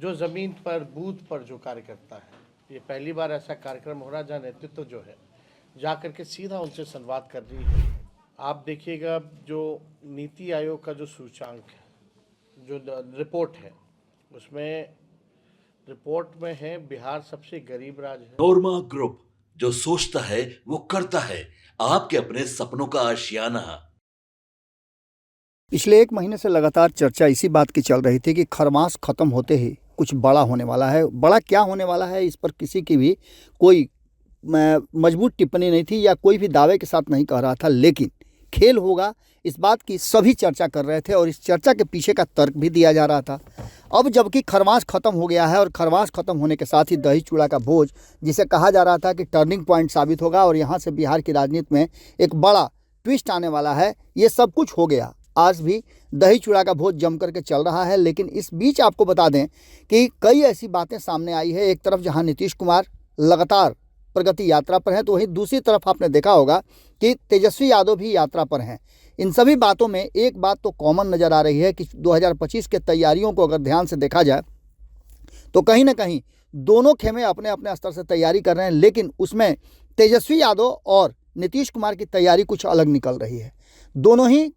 जो ज़मीन पर बूथ पर जो कार्य करता है, ये पहली बार ऐसा कार्यक्रम हो रहा है जहाँ नेतृत्व जो है जा कर के सीधा उनसे संवाद कर रही है। आप देखिएगा जो नीति आयोग का जो सूचांक है, जो रिपोर्ट है, उसमें रिपोर्ट में है बिहार सबसे गरीब राज्य है। नोरमा ग्रुप, जो सोचता है वो करता है। आपके अपने सपनों का आशियाना। पिछले 1 महीने से लगातार चर्चा इसी बात की चल रही थी कि खरमास खत्म होते ही कुछ बड़ा होने वाला है। बड़ा क्या होने वाला है, इस पर किसी की भी कोई मजबूत टिप्पणी नहीं थी या कोई भी दावे के साथ नहीं कह रहा था, लेकिन खेल होगा इस बात की सभी चर्चा कर रहे थे और इस चर्चा के पीछे का तर्क भी दिया जा रहा था। अब जबकि खरमास खत्म हो गया है और खरमास खत्म होने के साथ ही दही चूड़ा का भोज, जिसे कहा जा रहा था कि टर्निंग पॉइंट साबित होगा और यहाँ से बिहार की राजनीति में एक बड़ा ट्विस्ट आने वाला है, ये सब कुछ हो गया। आज भी दही चूड़ा का भोज जम करके चल रहा है, लेकिन इस बीच आपको बता दें कि कई ऐसी बातें सामने आई है। एक तरफ जहां नीतीश कुमार लगातार प्रगति यात्रा पर हैं, तो वहीं दूसरी तरफ आपने देखा होगा कि तेजस्वी यादव भी यात्रा पर हैं। इन सभी बातों में एक बात तो कॉमन नज़र आ रही है कि 2025 के तैयारियों को अगर ध्यान से देखा जाए तो कहीं ना कहीं दोनों खेमे अपने अपने स्तर से तैयारी कर रहे हैं, लेकिन उसमें तेजस्वी यादव और नीतीश कुमार की तैयारी कुछ अलग निकल रही है। दोनों ही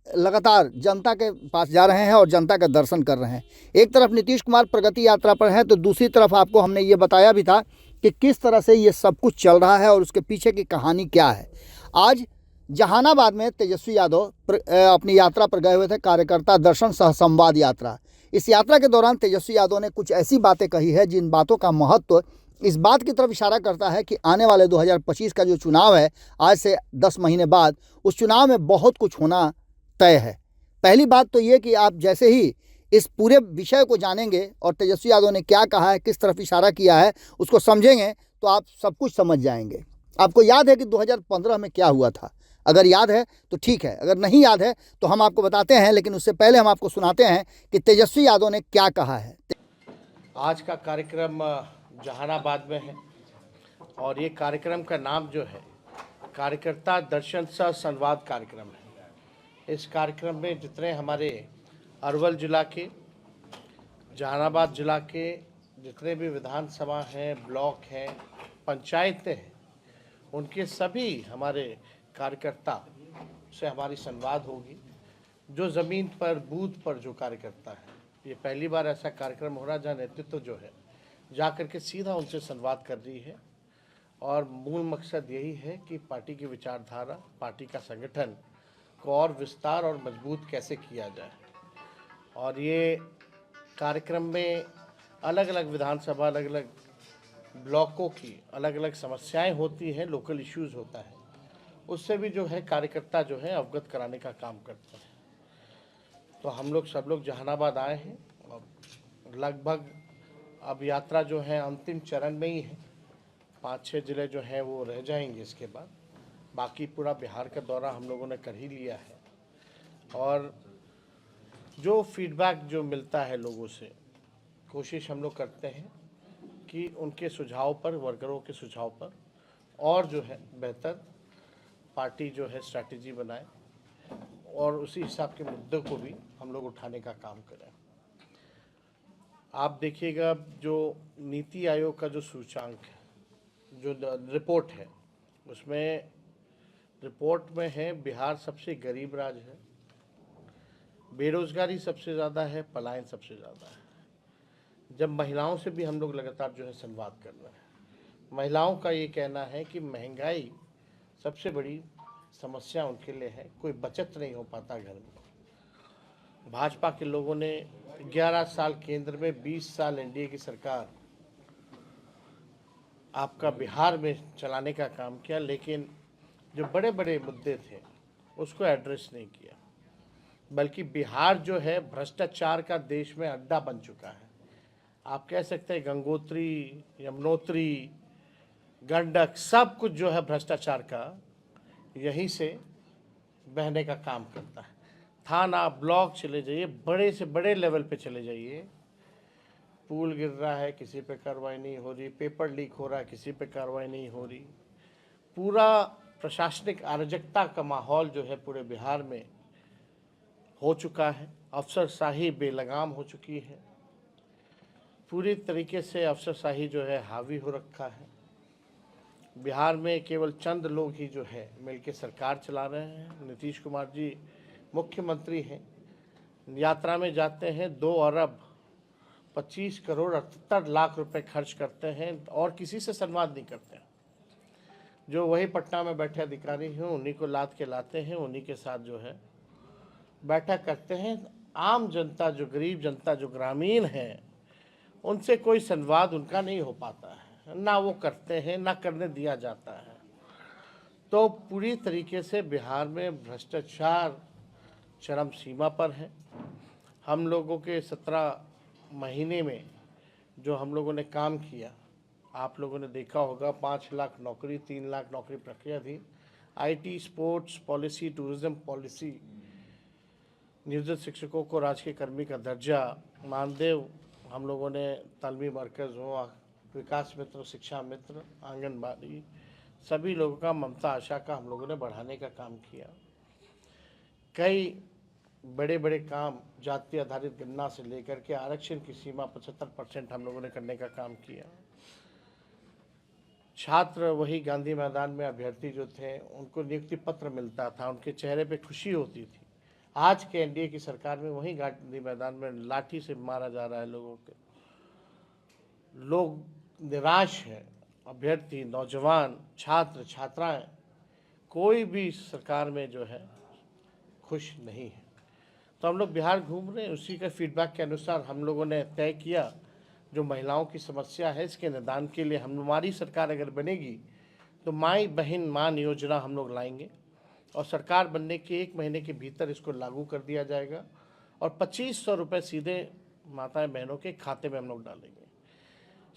लगातार जनता के पास जा रहे हैं और जनता का दर्शन कर रहे हैं। एक तरफ नीतीश कुमार प्रगति यात्रा पर हैं, तो दूसरी तरफ आपको हमने ये बताया भी था कि किस तरह से ये सब कुछ चल रहा है और उसके पीछे की कहानी क्या है। आज जहानाबाद में तेजस्वी यादव अपनी यात्रा पर गए हुए थे, कार्यकर्ता दर्शन सह संवाद यात्रा। इस यात्रा के दौरान तेजस्वी यादव ने कुछ ऐसी बातें कही है जिन बातों का महत्व इस बात की तरफ इशारा करता है कि आने वाले 2025 का जो चुनाव है, आज से 10 महीने बाद, उस चुनाव में बहुत कुछ होना तय है। पहली बात तो ये कि आप जैसे ही इस पूरे विषय को जानेंगे और तेजस्वी यादव ने क्या कहा है, किस तरफ इशारा किया है, उसको समझेंगे तो आप सब कुछ समझ जाएंगे। आपको याद है कि 2015 में क्या हुआ था? अगर याद है तो ठीक है, अगर नहीं याद है तो हम आपको बताते हैं, लेकिन उससे पहले हम आपको सुनाते हैं कि तेजस्वी यादव ने क्या कहा है। आज का कार्यक्रम जहानाबाद में है और ये कार्यक्रम का नाम जो है कार्यकर्ता दर्शन सह संवाद कार्यक्रम है। इस कार्यक्रम में जितने हमारे अरवल जिला के, जहानाबाद जिला के जितने भी विधानसभा हैं, ब्लॉक हैं, पंचायतें हैं, उनके सभी हमारे कार्यकर्ता से हमारी संवाद होगी। जो ज़मीन पर बूथ पर जो कार्य करता है, ये पहली बार ऐसा कार्यक्रम हो रहा है जहाँ नेतृत्व जो है जा कर के सीधा उनसे संवाद कर रही है और मूल मकसद यही है कि पार्टी की विचारधारा, पार्टी का संगठन को और विस्तार और मजबूत कैसे किया जाए। और ये कार्यक्रम में अलग अलग विधानसभा, अलग अलग ब्लॉकों की अलग अलग समस्याएं होती हैं, लोकल इश्यूज़ होता है, उससे भी जो है कार्यकर्ता जो है अवगत कराने का काम करते हैं। तो हम लोग सब लोग जहानाबाद आए हैं और लगभग अब यात्रा जो है अंतिम चरण में ही है। 5-6 ज़िले जो हैं वो रह जाएंगे, इसके बाद बाकी पूरा बिहार का दौरा हम लोगों ने कर ही लिया है। और जो फीडबैक जो मिलता है लोगों से, कोशिश हम लोग करते हैं कि उनके सुझाव पर, वर्करों के सुझाव पर और जो है बेहतर पार्टी जो है स्ट्रैटेजी बनाए और उसी हिसाब के मुद्दों को भी हम लोग उठाने का काम करें। आप देखिएगा जो नीति आयोग का जो सूचांक है, जो रिपोर्ट है, उसमें रिपोर्ट में है बिहार सबसे गरीब राज्य है, बेरोजगारी सबसे ज़्यादा है, पलायन सबसे ज़्यादा है। जब महिलाओं से भी हम लोग लगातार जो है संवाद कर रहे हैं, महिलाओं का ये कहना है कि महंगाई सबसे बड़ी समस्या उनके लिए है, कोई बचत नहीं हो पाता घर में। भाजपा के लोगों ने 11 साल केंद्र में, 20 साल एनडीए की सरकार आपका बिहार में चलाने का काम किया, लेकिन जो बड़े बड़े मुद्दे थे उसको एड्रेस नहीं किया, बल्कि बिहार जो है भ्रष्टाचार का देश में अड्डा बन चुका है। आप कह सकते हैं गंगोत्री, यमुनोत्री, गंडक, सब कुछ जो है भ्रष्टाचार का यहीं से बहने का काम करता है। थाना, ब्लॉक चले जाइए, बड़े से बड़े लेवल पे चले जाइए, पुल गिर रहा है, किसी पे कार्रवाई नहीं हो रही, पेपर लीक हो रहा है, किसी पे कार्रवाई नहीं हो रही। पूरा प्रशासनिक अराजकता का माहौल जो है पूरे बिहार में हो चुका है, अफसरशाही बेलगाम हो चुकी है। पूरी तरीके से अफसरशाही जो है हावी हो रखा है। बिहार में केवल चंद लोग ही जो है मिलकर सरकार चला रहे हैं। नीतीश कुमार जी मुख्यमंत्री हैं, यात्रा में जाते हैं 2 अरब 25 करोड़ 78 लाख रुपए खर्च करते हैं और किसी से संवाद नहीं करते हैं। जो वही पटना में बैठे अधिकारी हैं उन्हीं को लाद के लाते हैं, उन्हीं के साथ जो है बैठक करते हैं। आम जनता, जो गरीब जनता, जो ग्रामीण है, उनसे कोई संवाद उनका नहीं हो पाता है, ना वो करते हैं, ना करने दिया जाता है। तो पूरी तरीके से बिहार में भ्रष्टाचार चरम सीमा पर है। हम लोगों के 17 महीने में जो हम लोगों ने काम किया, आप लोगों ने देखा होगा, 5 लाख नौकरी, 3 लाख नौकरी प्रक्रिया थी। IT, sports policy, tourism policy, नियोजित शिक्षकों को राजकीय कर्मी का दर्जा, मानदेय, हम लोगों ने तालीमी मरकज़ हो, विकास मित्र, शिक्षा मित्र, आंगनबाड़ी, सभी लोगों का ममता आशा का हम लोगों ने बढ़ाने का काम किया। कई बड़े बड़े काम, जाति आधारित गणना से लेकर के आरक्षण की सीमा 75% हम लोगों ने करने का काम किया। छात्र वही गांधी मैदान में अभ्यर्थी जो थे उनको नियुक्ति पत्र मिलता था, उनके चेहरे पे खुशी होती थी। आज के NDA की सरकार में वही गांधी मैदान में लाठी से मारा जा रहा है लोगों के। लोग निराश हैं, अभ्यर्थी, नौजवान, छात्र, छात्राएं, कोई भी सरकार में जो है खुश नहीं है। तो हम लोग बिहार घूम रहे हैं, उसी का फीडबैक के अनुसार हम लोगों ने तय किया जो महिलाओं की समस्या है इसके निदान के लिए हमारी सरकार अगर बनेगी तो माई बहन मान योजना हम लोग लाएंगे और सरकार बनने के 1 महीने के भीतर इसको लागू कर दिया जाएगा और 2500 रुपये सीधे माताएं बहनों के खाते में हम लोग डालेंगे।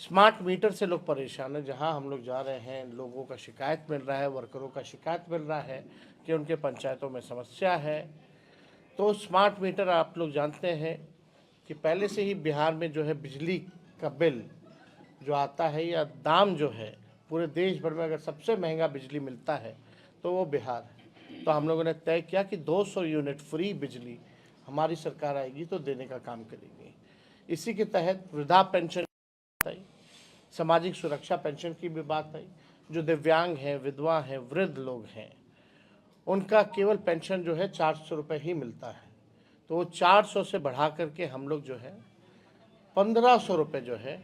स्मार्ट मीटर से लोग परेशान हैं, जहां हम लोग जा रहे हैं लोगों का शिकायत मिल रहा है, वर्करों का शिकायत मिल रहा है कि उनके पंचायतों में समस्या है। तो स्मार्ट मीटर, आप लोग जानते हैं कि पहले से ही बिहार में जो है बिजली का बिल जो आता है या दाम जो है, पूरे देश भर में अगर सबसे महंगा बिजली मिलता है तो वो बिहार है। तो हम लोगों ने तय किया कि 200 यूनिट फ्री बिजली हमारी सरकार आएगी तो देने का काम करेंगे। इसी के तहत वृद्धा पेंशन आई, सामाजिक सुरक्षा पेंशन की भी बात आई। जो दिव्यांग हैं, विधवा हैं, वृद्ध लोग हैं, उनका केवल पेंशन जो है 400 रुपये ही मिलता है। तो वो 400 से बढ़ा करके हम लोग जो है 1500 रुपये जो है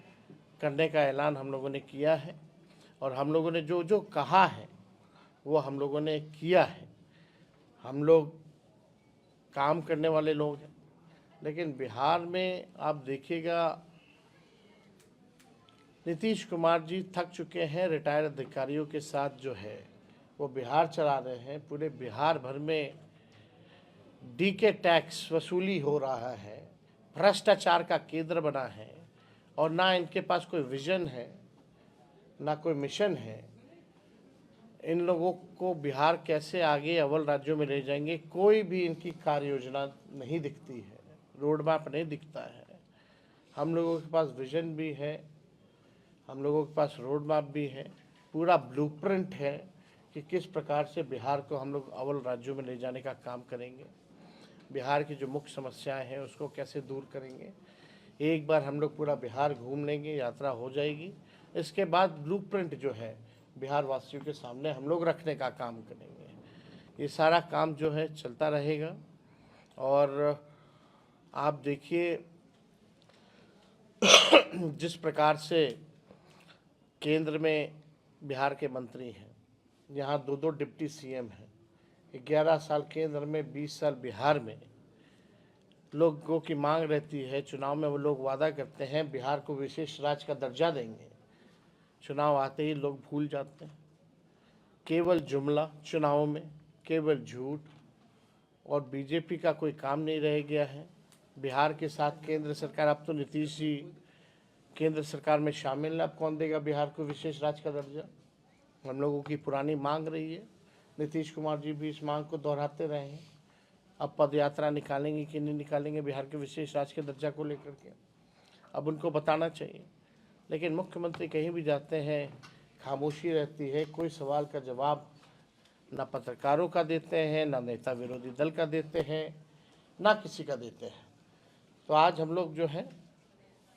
करने का ऐलान हम लोगों ने किया है। और हम लोगों ने जो जो कहा है वो हम लोगों ने किया है। हम लोग काम करने वाले लोग हैं, लेकिन बिहार में आप देखिएगा नीतीश कुमार जी थक चुके हैं। रिटायर्ड अधिकारियों के साथ जो है वो बिहार चला रहे हैं। पूरे बिहार भर में डीके टैक्स वसूली हो रहा है, भ्रष्टाचार का केंद्र बना है और ना इनके पास कोई विजन है, ना कोई मिशन है। इन लोगों को बिहार कैसे आगे अव्वल राज्यों में ले जाएंगे, कोई भी इनकी कार्य योजना नहीं दिखती है, रोड मैप नहीं दिखता है। हम लोगों के पास विजन भी है, हम लोगों के पास रोड मैप भी है, पूरा ब्लूप्रिंट है कि किस प्रकार से बिहार को हम लोग अव्वल राज्यों में ले जाने का काम करेंगे, बिहार की जो मुख्य समस्याएं हैं उसको कैसे दूर करेंगे। एक बार हम लोग पूरा बिहार घूम लेंगे, यात्रा हो जाएगी, इसके बाद ब्लूप्रिंट जो है बिहार वासियों के सामने हम लोग रखने का काम करेंगे। ये सारा काम जो है चलता रहेगा। और आप देखिए जिस प्रकार से केंद्र में बिहार के मंत्री हैं, यहाँ 2-2 डिप्टी CM हैं, 11 साल केंद्र में 20 साल बिहार में। लोगों की मांग रहती है, चुनाव में वो लोग वादा करते हैं बिहार को विशेष राज्य का दर्जा देंगे, चुनाव आते ही लोग भूल जाते हैं। केवल जुमला चुनाव में, केवल झूठ, और बीजेपी का कोई काम नहीं रह गया है। बिहार के साथ केंद्र सरकार, अब तो नीतीश जी केंद्र सरकार में शामिल है, अब कौन देगा बिहार को विशेष राज्य का दर्जा। हम लोगों की पुरानी मांग रही है, नीतीश कुमार जी भी इस मांग को दोहराते रहे हैं। अब पदयात्रा निकालेंगे कि नहीं निकालेंगे बिहार के विशेष राज्य के दर्जा को लेकर के, अब उनको बताना चाहिए। लेकिन मुख्यमंत्री कहीं भी जाते हैं खामोशी रहती है, कोई सवाल का जवाब ना पत्रकारों का देते हैं, ना नेता विरोधी दल का देते हैं, ना किसी का देते हैं। तो आज हम लोग जो है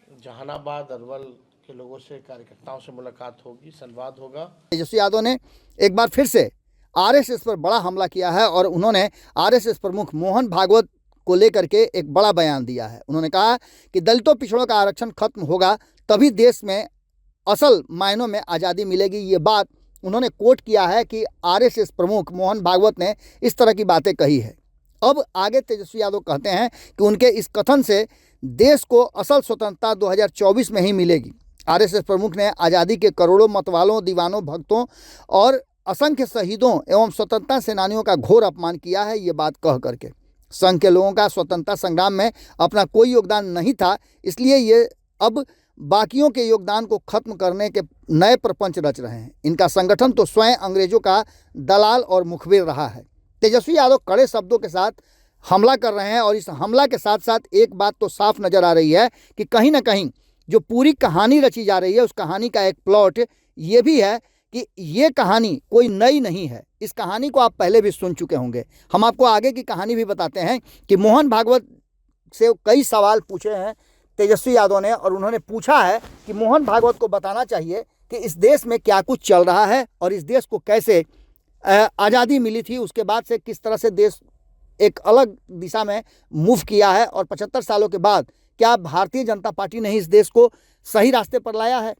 जहानाबाद अरवल के लोगों से, कार्यकर्ताओं से मुलाकात होगी, संवाद होगा। तेजस्वी यादव ने एक बार फिर से आरएसएस पर बड़ा हमला किया है और उन्होंने आरएसएस प्रमुख मोहन भागवत को लेकर के एक बड़ा बयान दिया है। उन्होंने कहा कि दलितों पिछड़ों का आरक्षण खत्म होगा तभी देश में असल मायनों में आज़ादी मिलेगी। ये बात उन्होंने कोट किया है कि आरएसएस प्रमुख मोहन भागवत ने इस तरह की बातें कही है। अब आगे तेजस्वी यादव कहते हैं कि उनके इस कथन से देश को असल स्वतंत्रता 2024 में ही मिलेगी। आरएसएस प्रमुख ने आज़ादी के करोड़ों मतवालों, दीवानों, भक्तों और असंख्य शहीदों एवं स्वतंत्रता सेनानियों का घोर अपमान किया है। ये बात कह करके संघ के लोगों का स्वतंत्रता संग्राम में अपना कोई योगदान नहीं था, इसलिए ये अब बाकियों के योगदान को खत्म करने के नए प्रपंच रच रहे हैं। इनका संगठन तो स्वयं अंग्रेजों का दलाल और मुखबिर रहा है। तेजस्वी यादव कड़े शब्दों के साथ हमला कर रहे हैं और इस हमला के साथ साथ एक बात तो साफ नज़र आ रही है कि कहीं ना कहीं जो पूरी कहानी रची जा रही है उस कहानी का एक प्लॉट ये भी है कि ये कहानी कोई नई नहीं है। इस कहानी को आप पहले भी सुन चुके होंगे। हम आपको आगे की कहानी भी बताते हैं कि मोहन भागवत से कई सवाल पूछे हैं तेजस्वी यादव ने और उन्होंने पूछा है कि मोहन भागवत को बताना चाहिए कि इस देश में क्या कुछ चल रहा है और इस देश को कैसे आज़ादी मिली थी, उसके बाद से किस तरह से देश एक अलग दिशा में मूव किया है और 75 सालों के बाद क्या भारतीय जनता पार्टी ने इस देश को सही रास्ते पर लाया है।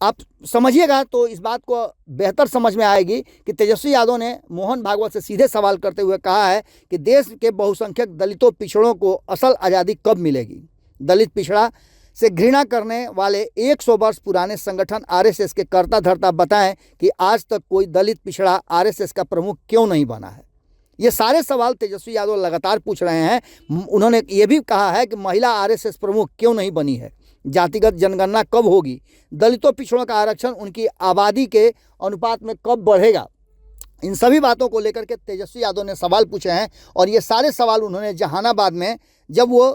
आप समझिएगा तो इस बात को बेहतर समझ में आएगी कि तेजस्वी यादव ने मोहन भागवत से सीधे सवाल करते हुए कहा है कि देश के बहुसंख्यक दलितों पिछड़ों को असल आज़ादी कब मिलेगी। दलित पिछड़ा से घृणा करने वाले 100 वर्ष पुराने संगठन आरएसएस के कर्ता धर्ता बताएं कि आज तक कोई दलित पिछड़ा आरएसएस का प्रमुख क्यों नहीं बना है। ये सारे सवाल तेजस्वी यादव लगातार पूछ रहे हैं। उन्होंने ये भी कहा है कि महिला आरएसएस प्रमुख क्यों नहीं बनी है, जातिगत जनगणना कब होगी, दलितों पिछड़ों का आरक्षण उनकी आबादी के अनुपात में कब बढ़ेगा। इन सभी बातों को लेकर के तेजस्वी यादव ने सवाल पूछे हैं और ये सारे सवाल उन्होंने जहानाबाद में जब वो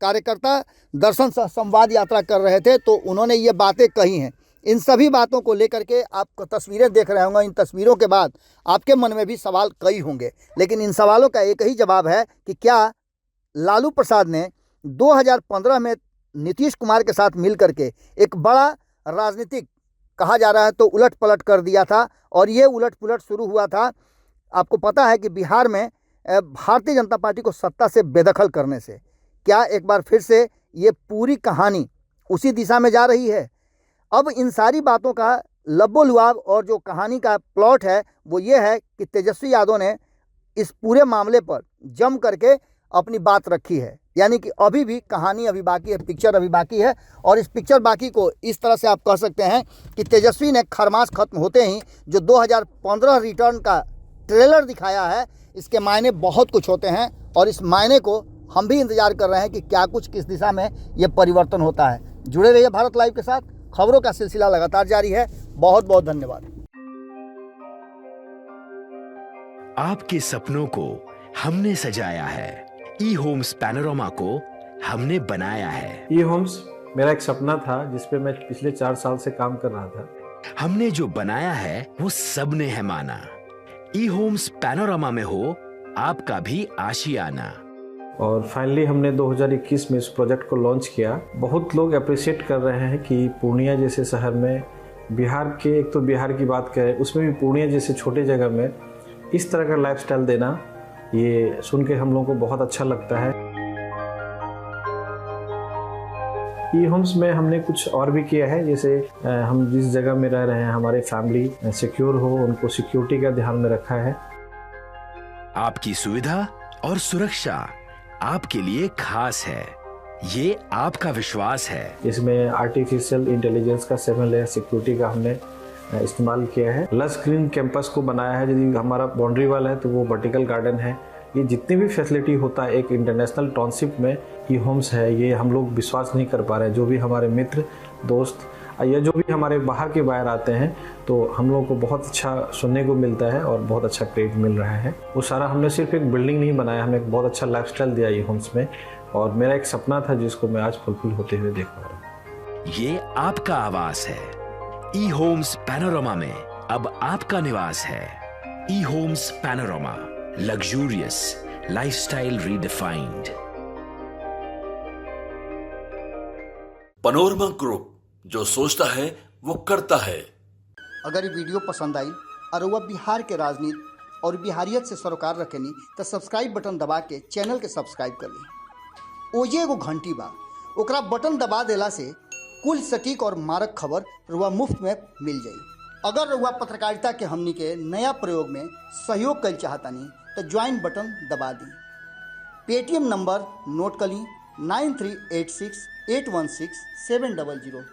कार्यकर्ता दर्शन सह संवाद यात्रा कर रहे थे तो उन्होंने ये बातें कही हैं। इन सभी बातों को लेकर के आप तस्वीरें देख रहे होंगे। इन तस्वीरों के बाद आपके मन में भी सवाल कई होंगे, लेकिन इन सवालों का एक ही जवाब है कि क्या लालू प्रसाद ने 2015 में नीतीश कुमार के साथ मिल करके एक बड़ा राजनीतिक कहा जा रहा है तो उलट पलट कर दिया था और ये उलट पुलट शुरू हुआ था। आपको पता है कि बिहार में भारतीय जनता पार्टी को सत्ता से बेदखल करने से क्या एक बार फिर से ये पूरी कहानी उसी दिशा में जा रही है। अब इन सारी बातों का लब्बो-लुआब और जो कहानी का प्लॉट है वो ये है कि तेजस्वी यादव ने इस पूरे मामले पर जम करके अपनी बात रखी है। यानी कि अभी भी कहानी अभी बाकी है, पिक्चर अभी बाकी है और इस पिक्चर बाकी को इस तरह से आप कह सकते हैं कि तेजस्वी ने खरमास खत्म होते ही जो 2015 रिटर्न का ट्रेलर दिखाया है इसके मायने बहुत कुछ होते हैं और इस मायने को हम भी इंतजार कर रहे हैं कि क्या कुछ किस दिशा में ये परिवर्तन होता है। जुड़े रहिए भारत लाइव के साथ, खबरों का सिलसिला लगातार जारी है। बहुत बहुत धन्यवाद। आपके सपनों को हमने सजाया है, ई होम्स पैनोरामा को हमने बनाया है। ई होम्स मेरा एक सपना था जिस पे मैं पिछले 4 साल से काम कर रहा था। हमने जो बनाया है वो सबने है माना। ई होम्स पैनोरामा में हो आपका भी आशियाना। और फाइनली हमने 2021 में इस प्रोजेक्ट को लॉन्च किया। बहुत लोग अप्रिशिएट कर रहे हैं कि पूर्णिया जैसे शहर में, बिहार के, एक तो बिहार की बात करें उसमें भी पूर्णिया जैसे छोटे जगह में इस तरह का लाइफस्टाइल देना, ये सुन के हम लोगों को बहुत अच्छा लगता है। ई होम्स में हमने कुछ और भी किया है, जैसे हम जिस जगह में रह रहे हैं हमारे फैमिली सिक्योर हो, उनको सिक्योरिटी का ध्यान में रखा है। आपकी सुविधा और सुरक्षा आपके लिए खास है, ये आपका विश्वास है। इसमें आर्टिफिशियल इंटेलिजेंस का 7 लेयर सिक्योरिटी का हमने इस्तेमाल किया है। लस ग्रीन कैंपस को बनाया है। यदि हमारा बाउंड्री वाल है तो वो वर्टिकल गार्डन है। ये जितनी भी फैसिलिटी होता है एक इंटरनेशनल टाउनशिप में ई होम्स है, ये हम लोग विश्वास नहीं कर पा रहे हैं। जो भी हमारे मित्र दोस्त या जो भी हमारे बाहर के बाहर आते हैं तो हम लोगों को बहुत अच्छा सुनने को मिलता है और बहुत अच्छा क्रेडिट मिल रहा है। वो सारा हमने सिर्फ एक बिल्डिंग नहीं बनाया, हमें एक बहुत अच्छा लाइफस्टाइल दिया ई होम्स में और मेरा एक सपना था जिसको मैं आज फुलफिल होते हुए देख पा रहा हूँ। ये आपका आवास है। ई होम्स पैनोरामा में अब आपका निवास है। E homes panorama, luxurious lifestyle redefined. Panorama group, जो सोचता है वो करता है। अगर ये वीडियो पसंद आई और वह बिहार के राजनीति और बिहारियत से सरोकार रखेनी तो सब्सक्राइब बटन दबा के चैनल के सब्सक्राइब कर ली। ओजे एगो घंटी बा, ओकरा बटन दबा देला से कुल सटीक और मारक खबर रुआ मुफ्त में मिल जाई। अगर रुआ पत्रकारिता के हमनी के नया प्रयोग में सहयोग कर चाहतानी तो ज्वाइन बटन दबा दी। पेटीएम नंबर नोट कर ली 9386816700।